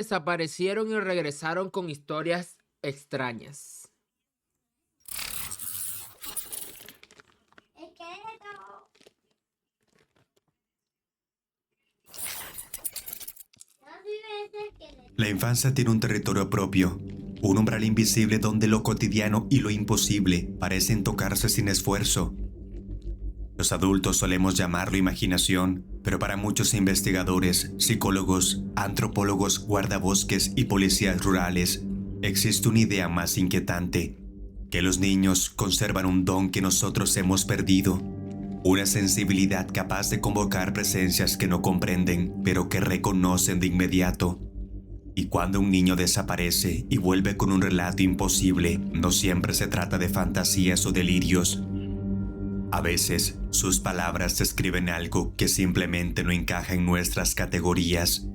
desaparecieron y regresaron con historias extrañas. La infancia tiene un territorio propio, un umbral invisible donde lo cotidiano y lo imposible parecen tocarse sin esfuerzo. Los adultos solemos llamarlo imaginación, pero para muchos investigadores, psicólogos, antropólogos, guardabosques y policías rurales, existe una idea más inquietante, que los niños conservan un don que nosotros hemos perdido, una sensibilidad capaz de convocar presencias que no comprenden, pero que reconocen de inmediato. Y cuando un niño desaparece y vuelve con un relato imposible, no siempre se trata de fantasías o delirios. A veces, sus palabras describen algo que simplemente no encaja en nuestras categorías.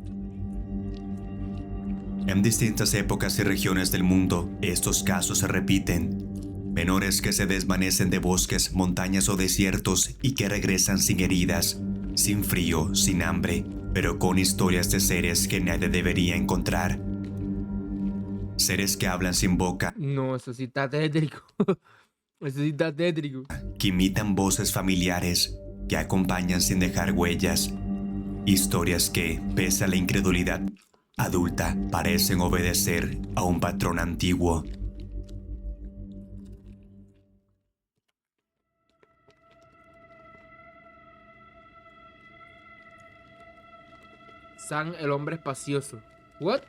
En distintas épocas y regiones del mundo, estos casos se repiten. Menores que se desvanecen de bosques, montañas o desiertos y que regresan sin heridas, sin frío, sin hambre, pero con historias de seres que nadie debería encontrar. Seres que hablan sin boca, No, eso sí está tétrico. Eso sí está tétrico. que imitan voces familiares, que acompañan sin dejar huellas. Historias que, pese a la incredulidad adulta, parecen obedecer a un patrón antiguo. Sam, el hombre espacioso. ¿What?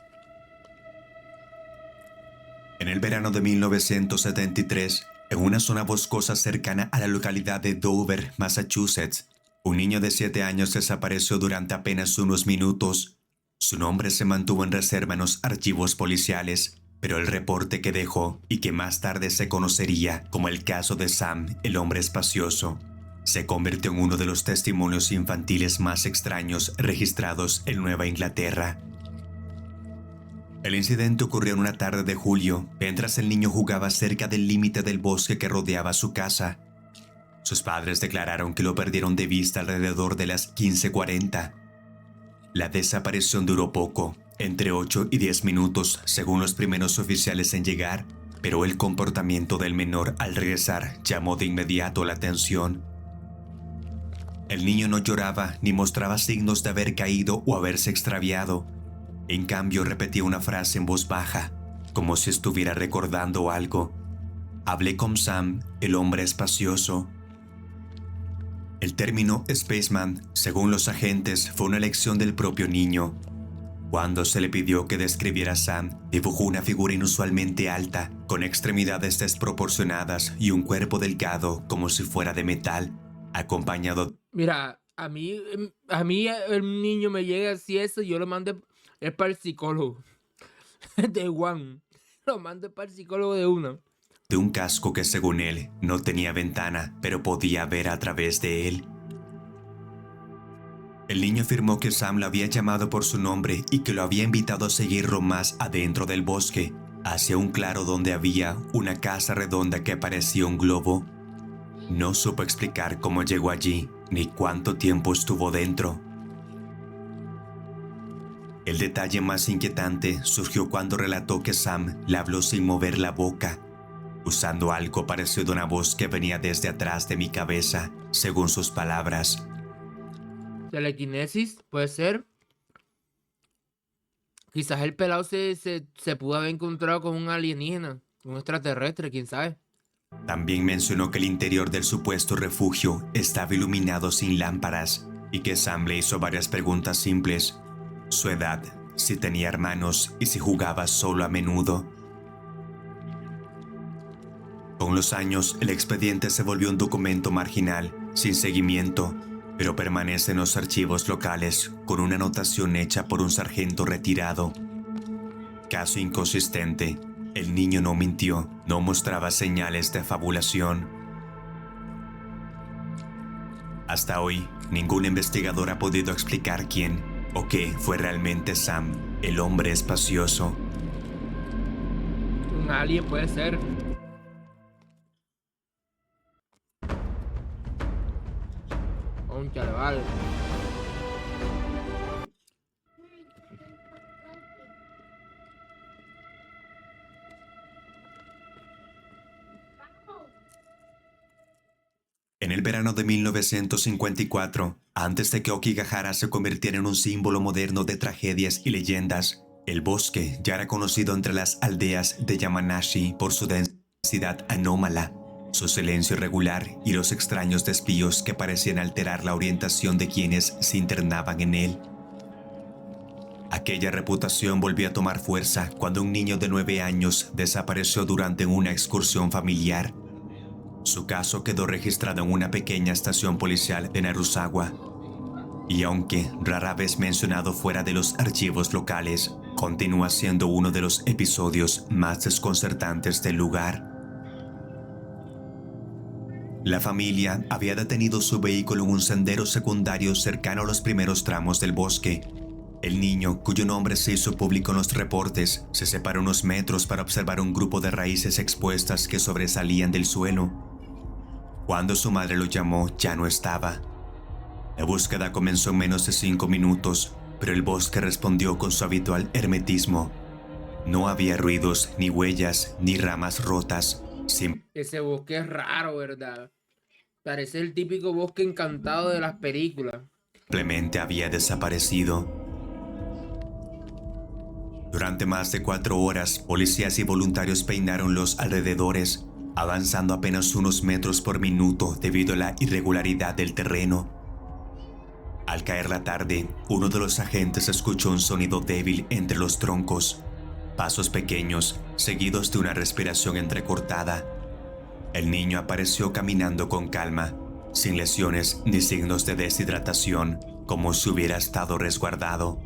En el verano de 1973, en una zona boscosa cercana a la localidad de Dover, Massachusetts, un niño de 7 años desapareció durante apenas unos minutos. Su nombre se mantuvo en reserva en los archivos policiales, pero el reporte que dejó, y que más tarde se conocería como el caso de Sam, el hombre espacioso, se convirtió en uno de los testimonios infantiles más extraños registrados en Nueva Inglaterra. El incidente ocurrió en una tarde de julio, mientras el niño jugaba cerca del límite del bosque que rodeaba su casa. Sus padres declararon que lo perdieron de vista alrededor de las 15:40. La desaparición duró poco, entre 8 y 10 minutos, según los primeros oficiales en llegar, pero el comportamiento del menor al regresar llamó de inmediato la atención. El niño no lloraba ni mostraba signos de haber caído o haberse extraviado. En cambio, repetía una frase en voz baja, como si estuviera recordando algo. Hablé con Sam, el hombre espacioso. El término Spaceman, según los agentes, fue una elección del propio niño. Cuando se le pidió que describiera a Sam, dibujó una figura inusualmente alta, con extremidades desproporcionadas y un cuerpo delgado como si fuera de metal, acompañado... Mira, a mí el niño me llega así eso, yo lo mando es para el psicólogo. De Juan. Lo mando para el psicólogo de una. de un casco que según él no tenía ventana, pero podía ver a través de él. El niño afirmó que Sam lo había llamado por su nombre y que lo había invitado a seguirlo más adentro del bosque, hacia un claro donde había una casa redonda que parecía un globo. No supo explicar cómo llegó allí, ni cuánto tiempo estuvo dentro. El detalle más inquietante surgió cuando relató que Sam le habló sin mover la boca, usando algo parecido a una voz que venía desde atrás de mi cabeza, según sus palabras. Telequinesis, puede ser. Quizás el pelado se pudo haber encontrado con un alienígena, un extraterrestre, quién sabe. También mencionó que el interior del supuesto refugio estaba iluminado sin lámparas y que Sam le hizo varias preguntas simples: su edad, si tenía hermanos y si jugaba solo a menudo. Con los años, el expediente se volvió un documento marginal, sin seguimiento, pero permanece en los archivos locales con una anotación hecha por un sargento retirado. Caso inconsistente. El niño no mintió, no mostraba señales de fabulación. Hasta hoy, ningún investigador ha podido explicar quién o qué fue realmente Sam, el hombre espacioso. Un alien puede ser. Cónchale, vale. En el verano de 1954, antes de que Aokigahara se convirtiera en un símbolo moderno de tragedias y leyendas, el bosque ya era conocido entre las aldeas de Yamanashi por su densidad anómala, su silencio irregular y los extraños desvíos que parecían alterar la orientación de quienes se internaban en él. Aquella reputación volvió a tomar fuerza cuando un niño de 9 años desapareció durante una excursión familiar. Su caso quedó registrado en una pequeña estación policial de Narusawa, y aunque rara vez mencionado fuera de los archivos locales, continúa siendo uno de los episodios más desconcertantes del lugar. La familia había detenido su vehículo en un sendero secundario cercano a los primeros tramos del bosque. El niño, cuyo nombre se hizo público en los reportes, se separó unos metros para observar un grupo de raíces expuestas que sobresalían del suelo. Cuando su madre lo llamó, ya no estaba. La búsqueda comenzó en menos de 5 minutos, pero el bosque respondió con su habitual hermetismo. No había ruidos, ni huellas, ni ramas rotas. Ese bosque es raro, ¿verdad? Parece el típico bosque encantado de las películas. Simplemente había desaparecido. Durante más de 4 horas, policías y voluntarios peinaron los alrededores, avanzando apenas unos metros por minuto debido a la irregularidad del terreno. Al caer la tarde, uno de los agentes escuchó un sonido débil entre los troncos, pasos pequeños, seguidos de una respiración entrecortada. El niño apareció caminando con calma, sin lesiones ni signos de deshidratación, como si hubiera estado resguardado.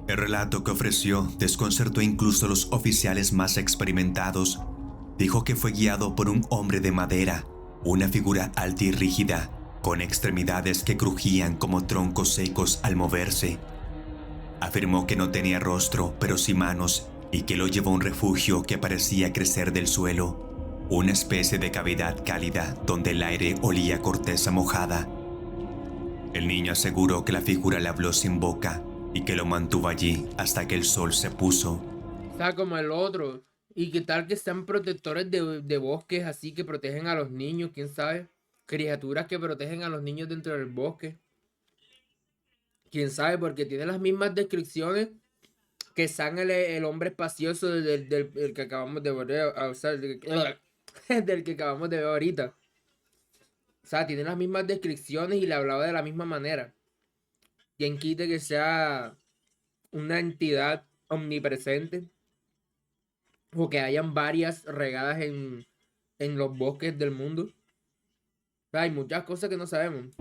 El relato que ofreció desconcertó incluso a los oficiales más experimentados. Dijo que fue guiado por un hombre de madera, una figura alta y rígida, con extremidades que crujían como troncos secos al moverse. Afirmó que no tenía rostro, pero sí manos, y que lo llevó a un refugio que parecía crecer del suelo, una especie de cavidad cálida donde el aire olía a corteza mojada. El niño aseguró que la figura le habló sin boca y que lo mantuvo allí hasta que el sol se puso. Está como el otro. ¿Y qué tal que sean protectores de bosques así que protegen a los niños? ¿Quién sabe? Criaturas que protegen a los niños dentro del bosque. ¿Quién sabe? Porque tiene las mismas descripciones que San el hombre espacioso del que acabamos de ver, o sea, del que acabamos de ver ahorita. O sea, tiene las mismas descripciones y le hablaba de la misma manera. ¿Quién quite que sea una entidad omnipresente? O que hayan varias regadas en los bosques del mundo. O sea, hay muchas cosas que no sabemos.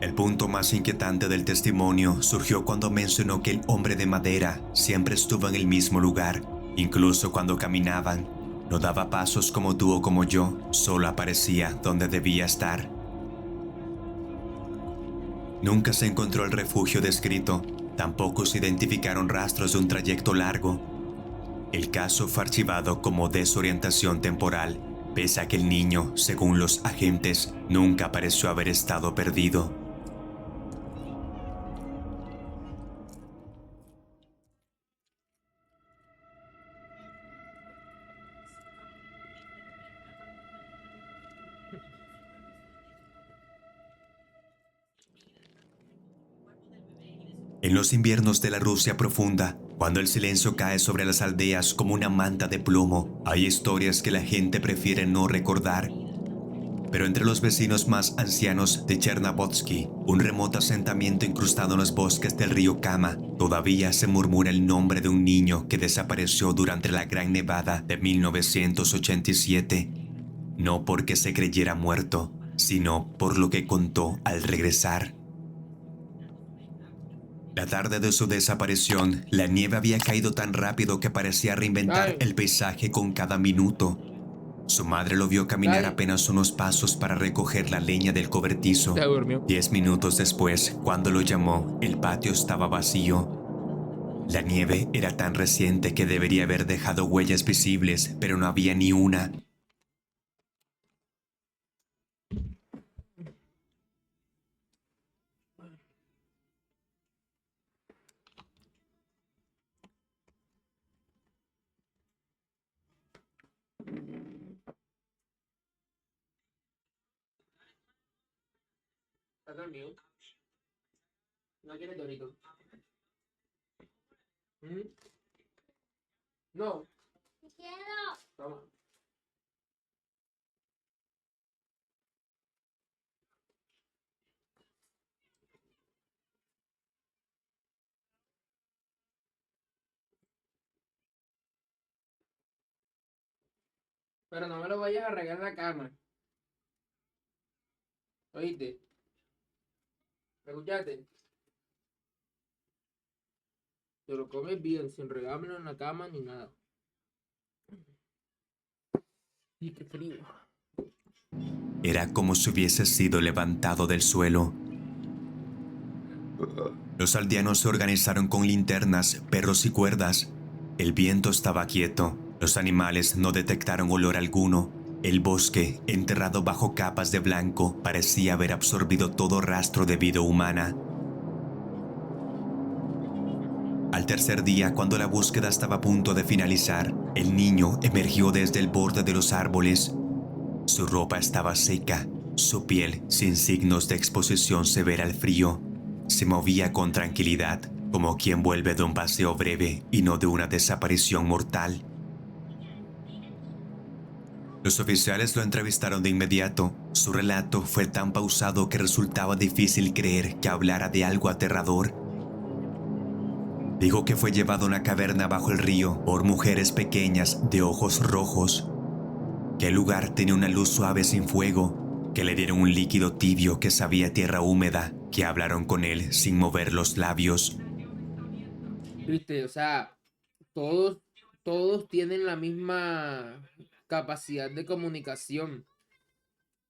El punto más inquietante del testimonio surgió cuando mencionó que el hombre de madera siempre estuvo en el mismo lugar, incluso cuando caminaban. No daba pasos como tú o como yo, solo aparecía donde debía estar. Nunca se encontró el refugio descrito, tampoco se identificaron rastros de un trayecto largo. El caso fue archivado como desorientación temporal, pese a que el niño, según los agentes, nunca pareció haber estado perdido. En los inviernos de la Rusia profunda, cuando el silencio cae sobre las aldeas como una manta de plomo, hay historias que la gente prefiere no recordar. Pero entre los vecinos más ancianos de Chernobyl, un remoto asentamiento incrustado en los bosques del río Kama, todavía se murmura el nombre de un niño que desapareció durante la Gran Nevada de 1987. No porque se creyera muerto, sino por lo que contó al regresar. La tarde de su desaparición, la nieve había caído tan rápido que parecía reinventar Ay, el paisaje con cada minuto. Su madre lo vio caminar ay, apenas unos pasos para recoger la leña del se cobertizo. durmió. 10 minutos después, cuando lo llamó, el patio estaba vacío. La nieve era tan reciente que debería haber dejado huellas visibles, pero no había ni una. ¿Estás dormido? ¿No quieres Dorito? ¿Mm? No. Quiero. Toma. Pero no me lo vayas a regar en la cama. ¿Oíste? ¿Me escuchaste? Te lo comes bien, sin regármelo en la cama ni nada. Y qué frío. Era como si hubiese sido levantado del suelo. Los aldeanos se organizaron con linternas, perros y cuerdas. El viento estaba quieto. Los animales no detectaron olor alguno. El bosque, enterrado bajo capas de blanco, parecía haber absorbido todo rastro de vida humana. Al tercer día, cuando la búsqueda estaba a punto de finalizar, el niño emergió desde el borde de los árboles. Su ropa estaba seca, su piel, sin signos de exposición severa al frío, se movía con tranquilidad, como quien vuelve de un paseo breve y no de una desaparición mortal. Los oficiales lo entrevistaron de inmediato. Su relato fue tan pausado que resultaba difícil creer que hablara de algo aterrador. Dijo que fue llevado a una caverna bajo el río por mujeres pequeñas de ojos rojos, que el lugar tenía una luz suave sin fuego, que le dieron un líquido tibio que sabía a tierra húmeda, que hablaron con él sin mover los labios. Viste, o sea, todos tienen la misma capacidad de comunicación.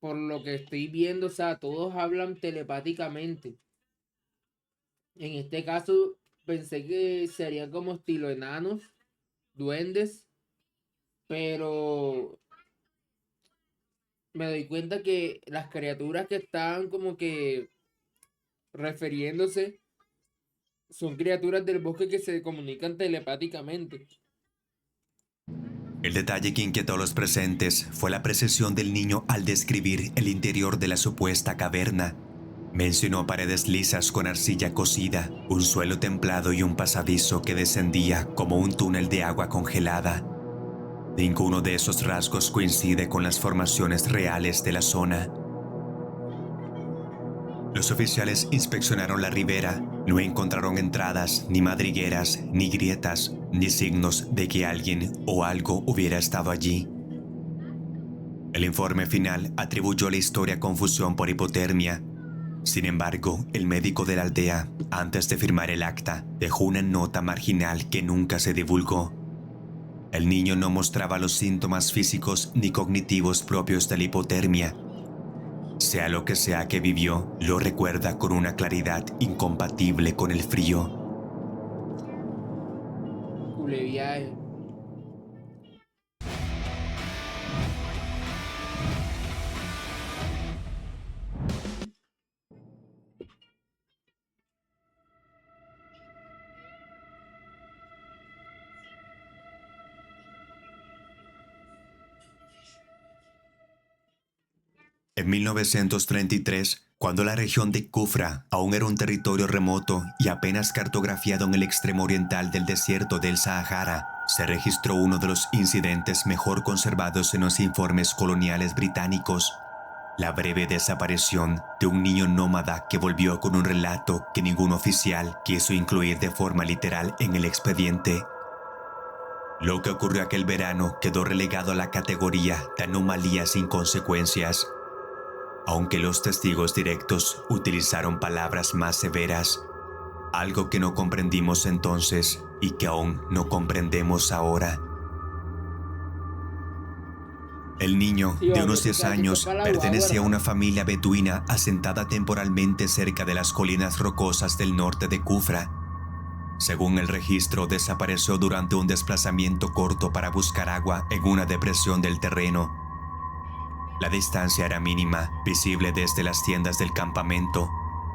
Por lo que estoy viendo, o sea, todos hablan telepáticamente. En este caso, pensé que serían como estilo enanos, duendes, pero me doy cuenta que las criaturas que están como que refiriéndose son criaturas del bosque que se comunican telepáticamente. El detalle que inquietó a los presentes fue la precisión del niño al describir el interior de la supuesta caverna. Mencionó paredes lisas con arcilla cocida, un suelo templado y un pasadizo que descendía como un túnel de agua congelada. Ninguno de esos rasgos coincide con las formaciones reales de la zona. Los oficiales inspeccionaron la ribera. No encontraron entradas, ni madrigueras, ni grietas, ni signos de que alguien o algo hubiera estado allí. El informe final atribuyó a la historia confusión por hipotermia. Sin embargo, el médico de la aldea, antes de firmar el acta, dejó una nota marginal que nunca se divulgó. El niño no mostraba los síntomas físicos ni cognitivos propios de la hipotermia. Sea lo que sea que vivió, lo recuerda con una claridad incompatible con el frío. Cule viaje. En 1933, cuando la región de Kufra aún era un territorio remoto y apenas cartografiado en el extremo oriental del desierto del Sahara, se registró uno de los incidentes mejor conservados en los informes coloniales británicos: la breve desaparición de un niño nómada que volvió con un relato que ningún oficial quiso incluir de forma literal en el expediente. Lo que ocurrió aquel verano quedó relegado a la categoría de anomalía sin consecuencias. Aunque los testigos directos utilizaron palabras más severas, algo que no comprendimos entonces y que aún no comprendemos ahora. El niño, Sí, de vale, unos tú 10 sabes que esto es años, para la pertenecía a guagua, una hermano. familia beduina asentada temporalmente cerca de las colinas rocosas del norte de Kufra. Según el registro, desapareció durante un desplazamiento corto para buscar agua en una depresión del terreno. La distancia era mínima, visible desde las tiendas del campamento.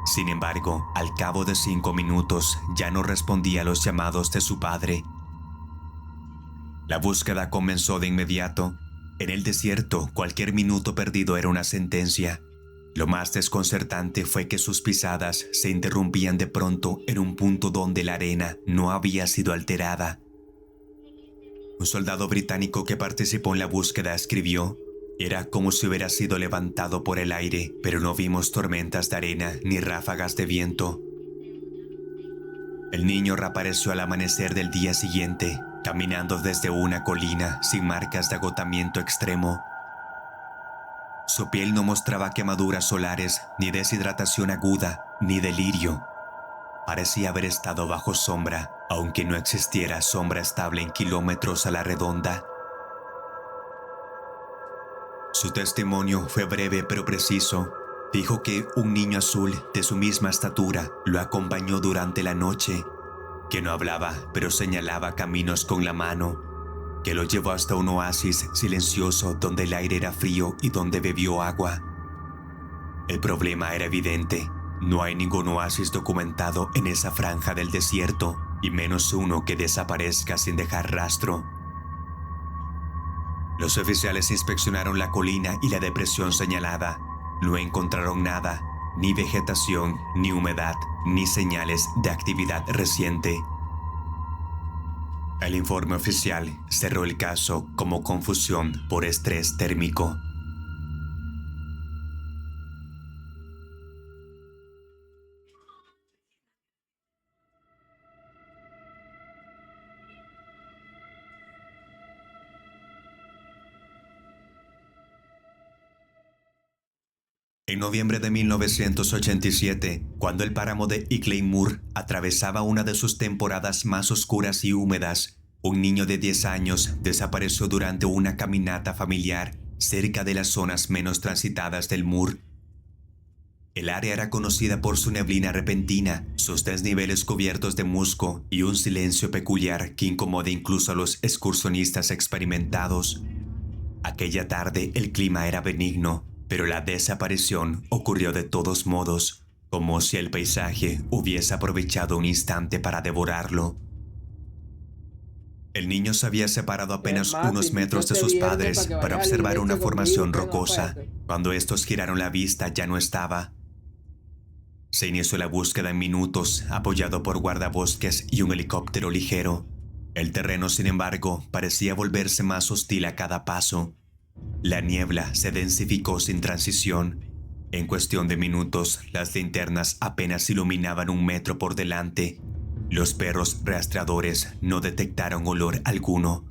Sin embargo, al cabo de 5 minutos ya no respondía a los llamados de su padre. La búsqueda comenzó de inmediato. En el desierto, cualquier minuto perdido era una sentencia. Lo más desconcertante fue que sus pisadas se interrumpían de pronto en un punto donde la arena no había sido alterada. Un soldado británico que participó en la búsqueda escribió: era como si hubiera sido levantado por el aire, pero no vimos tormentas de arena ni ráfagas de viento. El niño reapareció al amanecer del día siguiente, caminando desde una colina sin marcas de agotamiento extremo. Su piel no mostraba quemaduras solares, ni deshidratación aguda, ni delirio. Parecía haber estado bajo sombra, aunque no existiera sombra estable en kilómetros a la redonda. Su testimonio fue breve pero preciso. Dijo que un niño azul de su misma estatura lo acompañó durante la noche, que no hablaba pero señalaba caminos con la mano, que lo llevó hasta un oasis silencioso donde el aire era frío y donde bebió agua. El problema era evidente. No hay ningún oasis documentado en esa franja del desierto, y menos uno que desaparezca sin dejar rastro. Los oficiales inspeccionaron la colina y la depresión señalada. No encontraron nada, ni vegetación, ni humedad, ni señales de actividad reciente. El informe oficial cerró el caso como confusión por estrés térmico. En noviembre de 1987, cuando el páramo de Ilkley Moor atravesaba una de sus temporadas más oscuras y húmedas, un niño de 10 años desapareció durante una caminata familiar cerca de las zonas menos transitadas del Moor. El área era conocida por su neblina repentina, sus desniveles cubiertos de musgo y un silencio peculiar que incomoda incluso a los excursionistas experimentados. Aquella tarde el clima era benigno, pero la desaparición ocurrió de todos modos, como si el paisaje hubiese aprovechado un instante para devorarlo. El niño se había separado Es apenas más, te unos invito metros de este sus viernes para padres que para vayas a la observar una iglesia conmigo, formación pues no, rocosa. párate. Cuando estos giraron la vista ya no estaba. Se inició la búsqueda en minutos, apoyado por guardabosques y un helicóptero ligero. El terreno, sin embargo, parecía volverse más hostil a cada paso. La niebla se densificó sin transición. En cuestión de minutos, las linternas apenas iluminaban un metro por delante. Los perros rastreadores no detectaron olor alguno.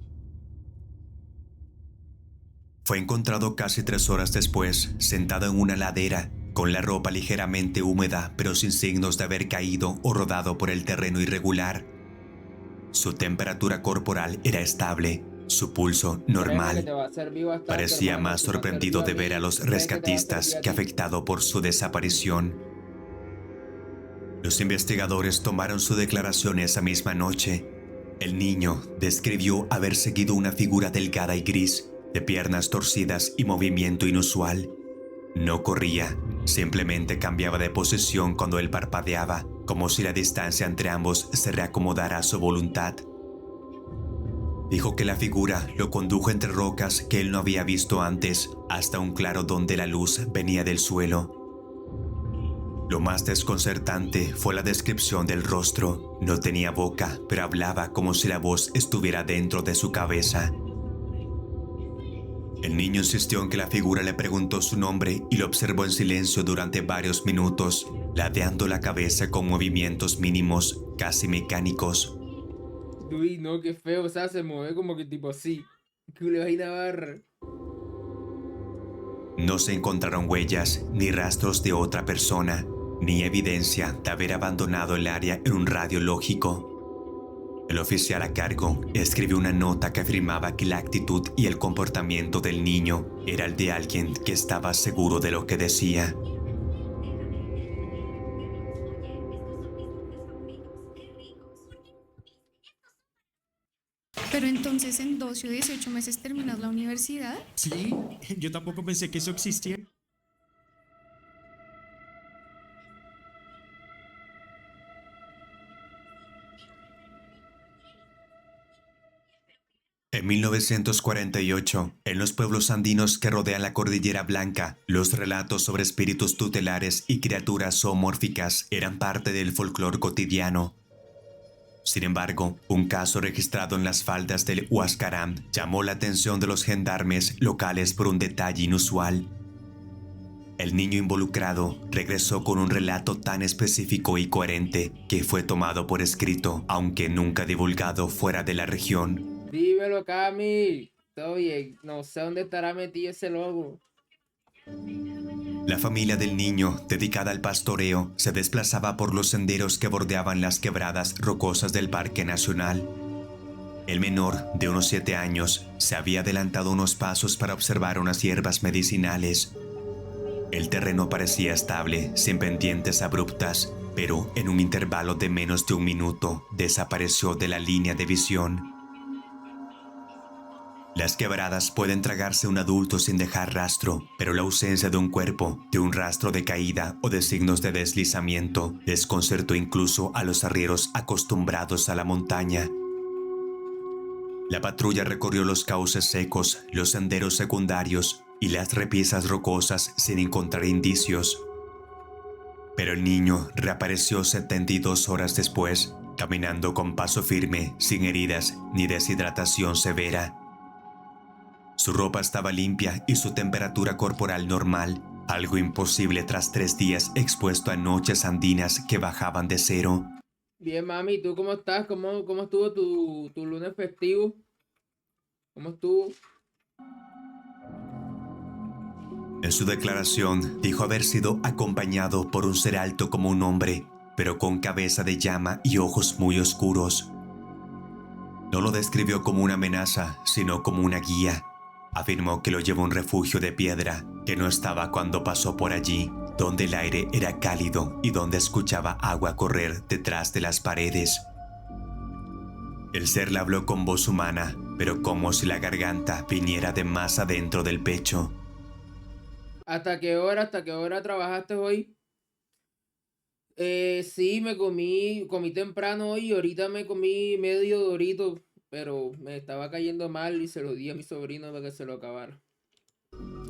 Fue encontrado casi 3 horas después, sentado en una ladera, con la ropa ligeramente húmeda, pero sin signos de haber caído o rodado por el terreno irregular. Su temperatura corporal era estable, su pulso Créeme que te normal. va a servir bastante, Parecía hermano. más Si me ha sorprendido servido a de ver a mí, los sé que te va a servir rescatistas a que ti. afectado por su desaparición. Los investigadores tomaron su declaración esa misma noche. El niño describió haber seguido una figura delgada y gris, de piernas torcidas y movimiento inusual. No corría, simplemente cambiaba de posición cuando él parpadeaba, como si la distancia entre ambos se reacomodara a su voluntad. Dijo que la figura lo condujo entre rocas que él no había visto antes, hasta un claro donde la luz venía del suelo. Lo más desconcertante fue la descripción del rostro. No tenía boca, pero hablaba como si la voz estuviera dentro de su cabeza. El niño insistió en que la figura le preguntó su nombre y lo observó en silencio durante varios minutos, ladeando la cabeza con movimientos mínimos, casi mecánicos. Uy, no, qué feo. O sea, se mueve como que tipo así. Que le vaina barra. No se encontraron huellas ni rastros de otra persona, ni evidencia de haber abandonado el área en un radio lógico. El oficial a cargo escribió una nota que afirmaba que la actitud y el comportamiento del niño era el de alguien que estaba seguro de lo que decía. Pero entonces en 12 o 18 meses terminas la universidad. Sí, yo tampoco pensé que eso existía. En 1948, en los pueblos andinos que rodean la Cordillera Blanca, los relatos sobre espíritus tutelares y criaturas zoomórficas eran parte del folclore cotidiano. Sin embargo, un caso registrado en las faldas del Huascarán llamó la atención de los gendarmes locales por un detalle inusual. El niño involucrado regresó con un relato tan específico y coherente que fue tomado por escrito, aunque nunca divulgado fuera de la región. Dímelo, Cami. Todo bien. No sé dónde estará metido ese lobo. La familia del niño, dedicada al pastoreo, se desplazaba por los senderos que bordeaban las quebradas rocosas del Parque Nacional. El menor, de unos 7 años, se había adelantado unos pasos para observar unas hierbas medicinales. El terreno parecía estable, sin pendientes abruptas, pero en un intervalo de menos de un minuto desapareció de la línea de visión. Las quebradas pueden tragarse un adulto sin dejar rastro, pero la ausencia de un cuerpo, de un rastro de caída o de signos de deslizamiento desconcertó incluso a los arrieros acostumbrados a la montaña. La patrulla recorrió los cauces secos, los senderos secundarios y las repisas rocosas sin encontrar indicios. Pero el niño reapareció 72 horas después, caminando con paso firme, sin heridas ni deshidratación severa. Su ropa estaba limpia y su temperatura corporal normal, algo imposible tras 3 días expuesto a noches andinas que bajaban de cero. Bien, mami. ¿Tú cómo estás? ¿Cómo estuvo tu lunes festivo? ¿Cómo estuvo? En su declaración dijo haber sido acompañado por un ser alto como un hombre, pero con cabeza de llama y ojos muy oscuros. No lo describió como una amenaza, sino como una guía. Afirmó que lo llevó a un refugio de piedra, que no estaba cuando pasó por allí, donde el aire era cálido y donde escuchaba agua correr detrás de las paredes. El ser le habló con voz humana, pero como si la garganta viniera de más adentro del pecho. ¿Hasta qué hora trabajaste hoy? Sí, comí temprano hoy y ahorita me comí medio dorito, pero me estaba cayendo mal y se lo di a mi sobrino para que se lo acabara.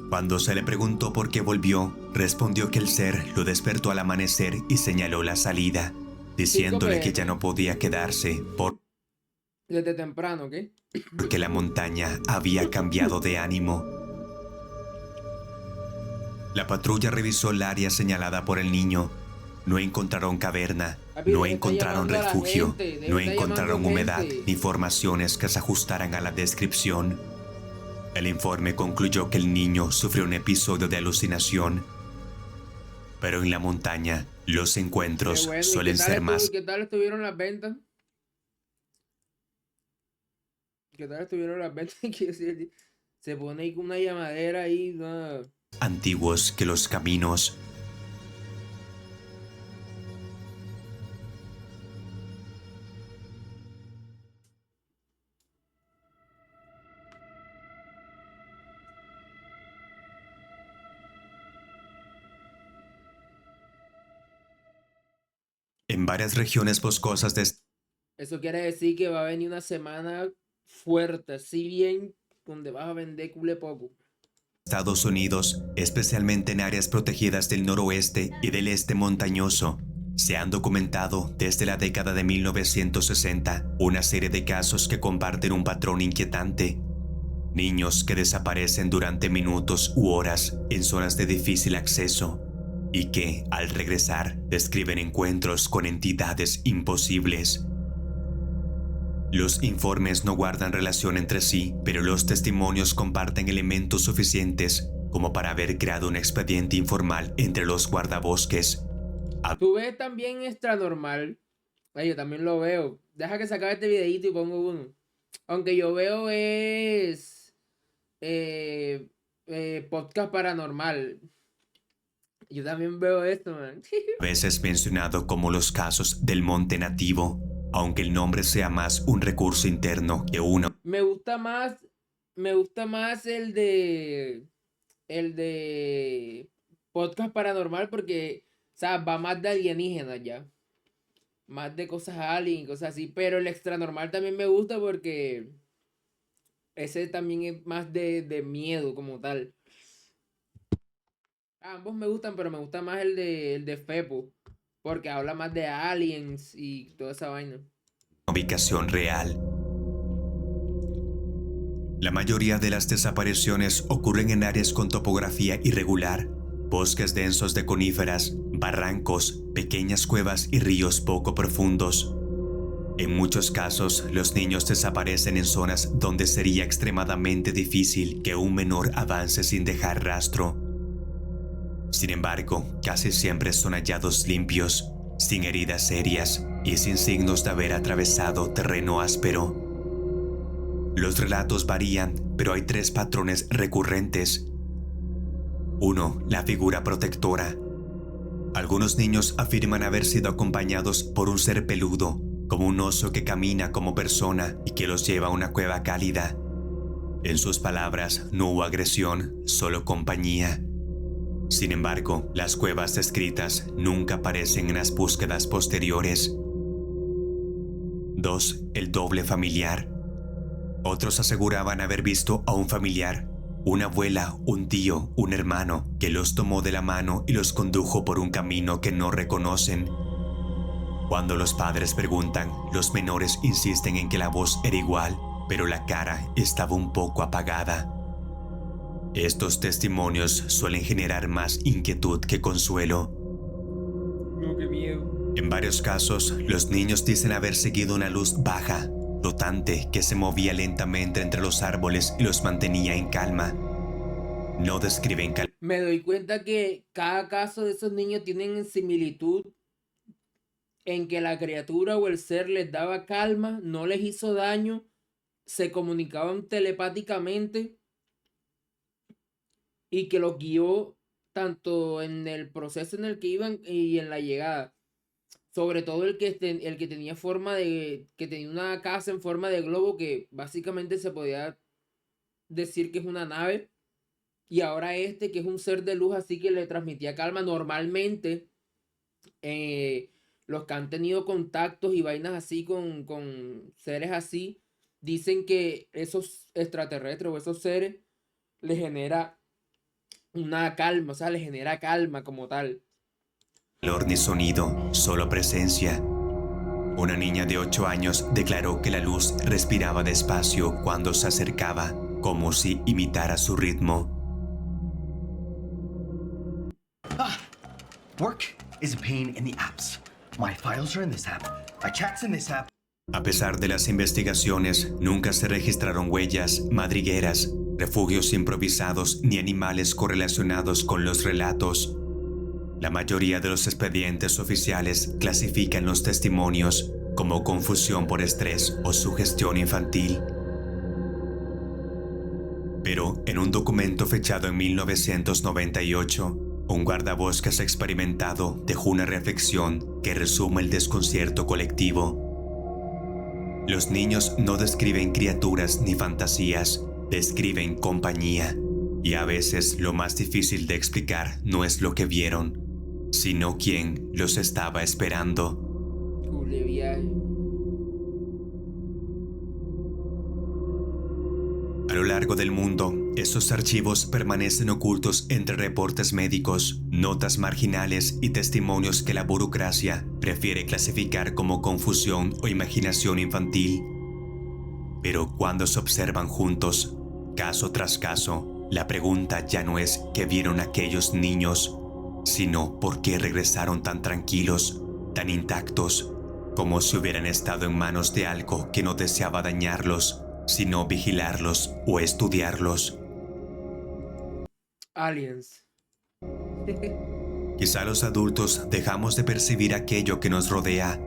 Cuando se le preguntó por qué volvió, respondió que el ser lo despertó al amanecer y señaló la salida, diciéndole que ya no podía quedarse Desde temprano, ¿qué? porque la montaña había cambiado de ánimo. La patrulla revisó el área señalada por el niño. No encontraron caverna, Papi, no debe estar encontraron llamando a la refugio, gente, debe no estar encontraron llamando humedad gente. ni formaciones que se ajustaran a la descripción. El informe concluyó que el niño sufrió un episodio de alucinación. Pero en la montaña, los Qué encuentros bueno. suelen ser más ¿Qué tal estuvieron las ventas? ¿Qué tal estuvieron las ventas? Que se pone ahí con una llamadera ahí. No. antiguos que los caminos. En varias regiones boscosas de Eso quiere decir que va a venir una semana fuerte, así bien, donde vas a vender cule poco. Estados Unidos, especialmente en áreas protegidas del noroeste y del este montañoso, se han documentado desde la década de 1960 una serie de casos que comparten un patrón inquietante. Niños que desaparecen durante minutos u horas en zonas de difícil acceso y que, al regresar, describen encuentros con entidades imposibles. Los informes no guardan relación entre sí, pero los testimonios comparten elementos suficientes como para haber creado un expediente informal entre los guardabosques. Tú ves también Extra Normal. Ay, yo también lo veo. Deja que se acabe este videito y pongo uno. Aunque yo veo es podcast paranormal. Yo también veo esto, man. A veces mencionado como los casos del monte nativo, aunque el nombre sea más un recurso interno que uno. Me gusta más el de podcast paranormal porque, o sea, va más de alienígenas ya. Más de cosas alien y cosas así. Pero el extra normal también me gusta porque Ese también es más de miedo como tal. Ambos me gustan, pero me gusta más el de Fepo. Porque habla más de aliens y toda esa vaina. Ubicación real. La mayoría de las desapariciones ocurren en áreas con topografía irregular, bosques densos de coníferas, barrancos, pequeñas cuevas y ríos poco profundos. En muchos casos, los niños desaparecen en zonas donde sería extremadamente difícil que un menor avance sin dejar rastro. Sin embargo, casi siempre son hallados limpios, sin heridas serias y sin signos de haber atravesado terreno áspero. Los relatos varían, pero hay 3 patrones recurrentes. 1. La figura protectora. Algunos niños afirman haber sido acompañados por un ser peludo, como un oso que camina como persona y que los lleva a una cueva cálida. En sus palabras, no hubo agresión, solo compañía. Sin embargo, las cuevas descritas nunca aparecen en las búsquedas posteriores. 2. El doble familiar. Otros aseguraban haber visto a un familiar, una abuela, un tío, un hermano, que los tomó de la mano y los condujo por un camino que no reconocen. Cuando los padres preguntan, los menores insisten en que la voz era igual, pero la cara estaba un poco apagada. Estos testimonios suelen generar más inquietud que consuelo. No, qué miedo. En varios casos, los niños dicen haber seguido una luz baja, flotante, que se movía lentamente entre los árboles y los mantenía en calma. No describen Me doy cuenta que cada caso de esos niños tienen similitud en que la criatura o el ser les daba calma, no les hizo daño, se comunicaban telepáticamente y que los guió tanto en el proceso en el que iban y en la llegada. Sobre todo el que tenía forma que tenía una casa en forma de globo que básicamente se podía decir que es una nave. Y ahora este que es un ser de luz así que le transmitía calma. Normalmente los que han tenido contactos y vainas así con seres así, dicen que esos extraterrestres o esos seres les genera una calma, o sea, les genera calma como tal. calor ni sonido, solo presencia. Una niña de 8 años declaró que la luz respiraba despacio cuando se acercaba, como si imitara su ritmo. Work is a pain in the apps. My files are in this app. My chat's in this app. A pesar de las investigaciones, nunca se registraron huellas, madrigueras, refugios improvisados ni animales correlacionados con los relatos. La mayoría de los expedientes oficiales clasifican los testimonios como confusión por estrés o sugestión infantil. Pero en un documento fechado en 1998, un guardabosques experimentado dejó una reflexión que resume el desconcierto colectivo. Los niños no describen criaturas ni fantasías, describen compañía. Y a veces lo más difícil de explicar no es lo que vieron, sino quién los estaba esperando. Cule viaje. A lo largo del mundo, estos archivos permanecen ocultos entre reportes médicos, notas marginales y testimonios que la burocracia prefiere clasificar como confusión o imaginación infantil. Pero cuando se observan juntos, caso tras caso, la pregunta ya no es qué vieron aquellos niños, sino por qué regresaron tan tranquilos, tan intactos, como si hubieran estado en manos de algo que no deseaba dañarlos, sino vigilarlos o estudiarlos. Aliens. Quizá los adultos dejamos de percibir aquello que nos rodea.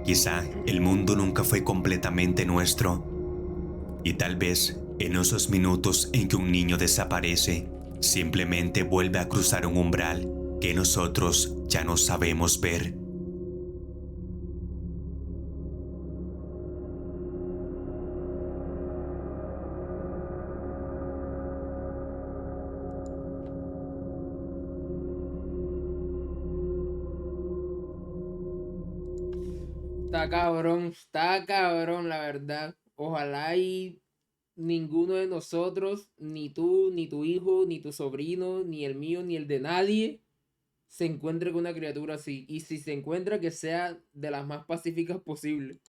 Quizá el mundo nunca fue completamente nuestro. Y tal vez en esos minutos en que un niño desaparece, simplemente vuelve a cruzar un umbral que nosotros ya no sabemos ver. Está cabrón, la verdad. Ojalá y ninguno de nosotros, ni tú, ni tu hijo, ni tu sobrino, ni el mío, ni el de nadie, se encuentre con una criatura así. Y si se encuentra, que sea de las más pacíficas posible.